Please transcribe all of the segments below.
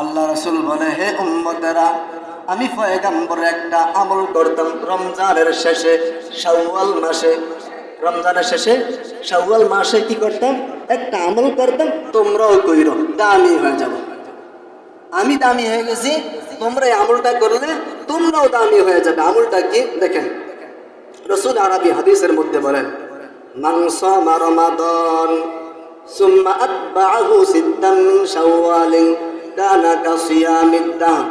আল্লাহ রাসূল বলে, হে উম্মতেরা, আমি পয়গম্বর একটা আমল করতাম রমজানের শেষে, শাওয়াল মাসে। রমজানের শেষে শাওয়াল মাসে কি করতাম? একটা আমল করতাম, তোমরাও কইরো, দামি হয়ে যাবো। আমি দামি হয়ে গেছি, তোমরা এই আমলটা করলে তোমরাও দামি হয়ে যাবে। আমলটা কি দেখেন, রাসূল আরবি হাদিসের মধ্যে বলেন, মান সামা রমাদান সুম্মা আতবাআহু সিত্তান মিন শাওয়ালিন কানা কাসিয়ামিদ দাহর।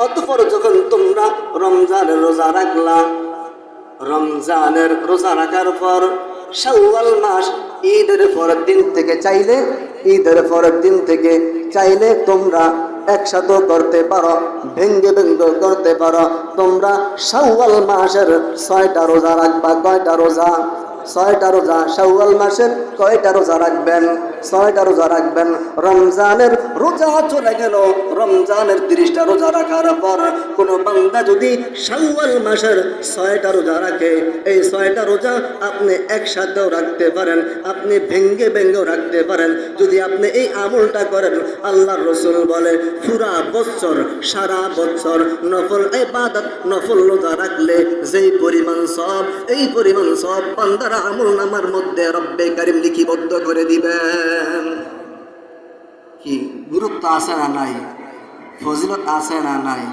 অতঃপর যখন তোমরা রমজানের রোজা রাখলা, রমজানের রোজা রাখার পর শাওয়াল মাস ঈদের পরের দিন থেকে চাইলে, ঈদের পরের দিন থেকে চাইলে তোমরা একসাথে করতে পারো, ভেঙ্গে ভেঙ্গে করতে পারো। তোমরা শাওয়াল মাসের 6টা রোজা রাখবা। কয়টা রোজা? 6টা রোজা। শাওয়াল মাসের কয়টা রোজা রাখবেন? 6টা রোজা রাখবেন। রমজানের রোজা চলে গেল, রমজানের 30টা রোজা রাখার পর কোনো বান্দা যদি শাওয়াল মাসের 6টা রোজা রাখে, এই 6টা রোজা আপনি একসাথেও রাখতে পারেন, আপনি ভেঙ্গে ভেঙ্গেও রাখতে পারেন। যদি আপনি এই আমলটা করেন, আল্লাহর রাসূল বলে পুরা বছর, সারা বছর নফল ইবাদত, নফল রোজা রাখলে যেই পরিমাণ সওয়াব, এই পরিমাণ সওয়াব বান্দার আমলনামার মধ্যে রব্বে কারীম লিপিবদ্ধ করে দিবেন। কি গুরুত্ব আছে না নাই? ফজিলত আছে না নাই?